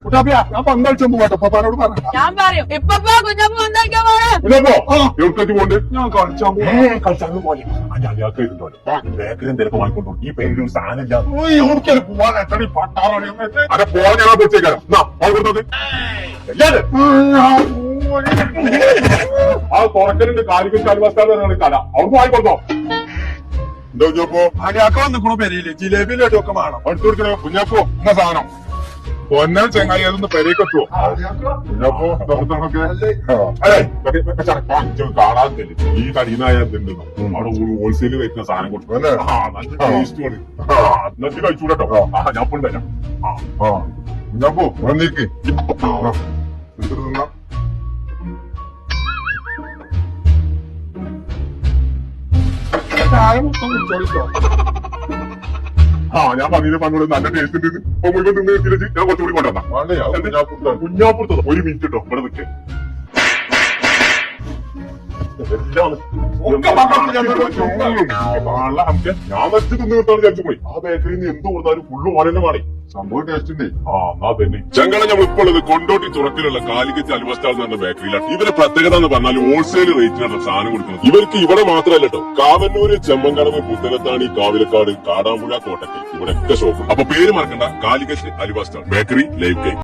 കുട്ടാപ്പിയാ ഞാൻ പന്തളിച്ചൊന്നു കേട്ടോ പപ്പാനോട് പറഞ്ഞു. ഞാൻ പറയും ഇപ്പൊ കുഞ്ഞമ്മ വന്നേക്കാൻ എവിടേക്ക് പോണ്ട്? ഞാൻ കളിച്ചാൻ കളിച്ചാലും പോലെ ബേക്കറി എന്തൊക്കെ വാങ്ങിക്കൊണ്ടു. ഈ പേരിൽ ഒരു സാധനം ഇല്ല. പോവാൻ എത്ര പട്ടാറാണ് അതെ പോവാൻ ഞങ്ങൾ പൊടിച്ചേക്കാം. ആ തുറക്കലിന്റെ കാലിക്കൽ കാൽവാസ്ഥാനം കല അവർക്ക് വാങ്ങിക്കൊണ്ടോ. എന്താ കുഞ്ഞപ്പോ അനിയാക്ക നിൽക്കണോ പെരയില് ജിലേബിയിലൊക്കെ വേണം അടുത്ത് കൊടുക്കണോ കുഞ്ഞപ്പോ എന്ന സാധനം പൊന്നാ ചെങ്ങായി അതൊന്ന് പെരേക്കെത്തുവോ കുഞ്ഞപ്പോ ദോർത്തണൊക്കെ അതെ കാണാതില്ല ഈ കടീനായതുണ്ട് അവിടെ ഹോൾസെയിൽ കഴിക്കുന്ന സാധനം കൊടുക്കും നല്ല ടേസ്റ്റ് കൊണ്ട് എന്നിട്ട് കഴിച്ചൂടട്ടോ ഞാൻ കൊണ്ടുവരാം കുഞ്ഞപ്പോ വന്നിരിക്കേ ചായ മൊത്തം കുടിച്ചോളിച്ചോ ഞാൻ പറഞ്ഞിട്ട് പണ്ടോട് നല്ല ടേസ്റ്റ് ഉണ്ട് മുഴുവൻ നിന്ന് തിരിച്ച് ഞാൻ കുറച്ചുകൂടി കൊണ്ടുവന്നാ കുഞ്ഞാപ്പുറത്തോ ഒരു മിനിറ്റ് കേട്ടോ ഇവിടെ നിൽക്കേ ഞാൻ വെച്ച് തിന്ന് കിട്ടാൻ വിചാരിച്ചു പോയി ആ ബേക്കറിയിൽ നിന്ന് എന്ത് കൊടുത്താലും ഫുള്ള് ഓരന്നെ മാറി സംഭവം ടേസ്റ്റ് ഉണ്ട് തന്നെ ചെങ്കള നമ്മൾ ഇപ്പോൾ ഉള്ളത് കൊണ്ടോട്ടി തുറക്കിലുള്ള കാലിക്കറ്റ് അലുവസ്റ്റാൾ എന്ന് പറഞ്ഞ ബേക്കറിയിലാണ് ഇവരുടെ പ്രത്യേകത എന്ന് പറഞ്ഞാൽ ഹോൾസെയിൽ റേറ്റിനാണ് സാധനം കൊടുക്കുന്നത് ഇവർക്ക് ഇവിടെ മാത്രമല്ല കേട്ടോ കാവന്നൂര് ചെമ്മൻകടവ് പുത്തനത്താണി കാവിലക്കാട് കാടാമ്പുഴ കോട്ടക്കൽ ഇവിടെയൊക്കെ ഷോപ്പ് അപ്പൊ പേര് മറക്കണ്ട കാലിക്കറ്റ് അലുവസ്റ്റാൾ ബേക്കറി ലൈവ് കൈ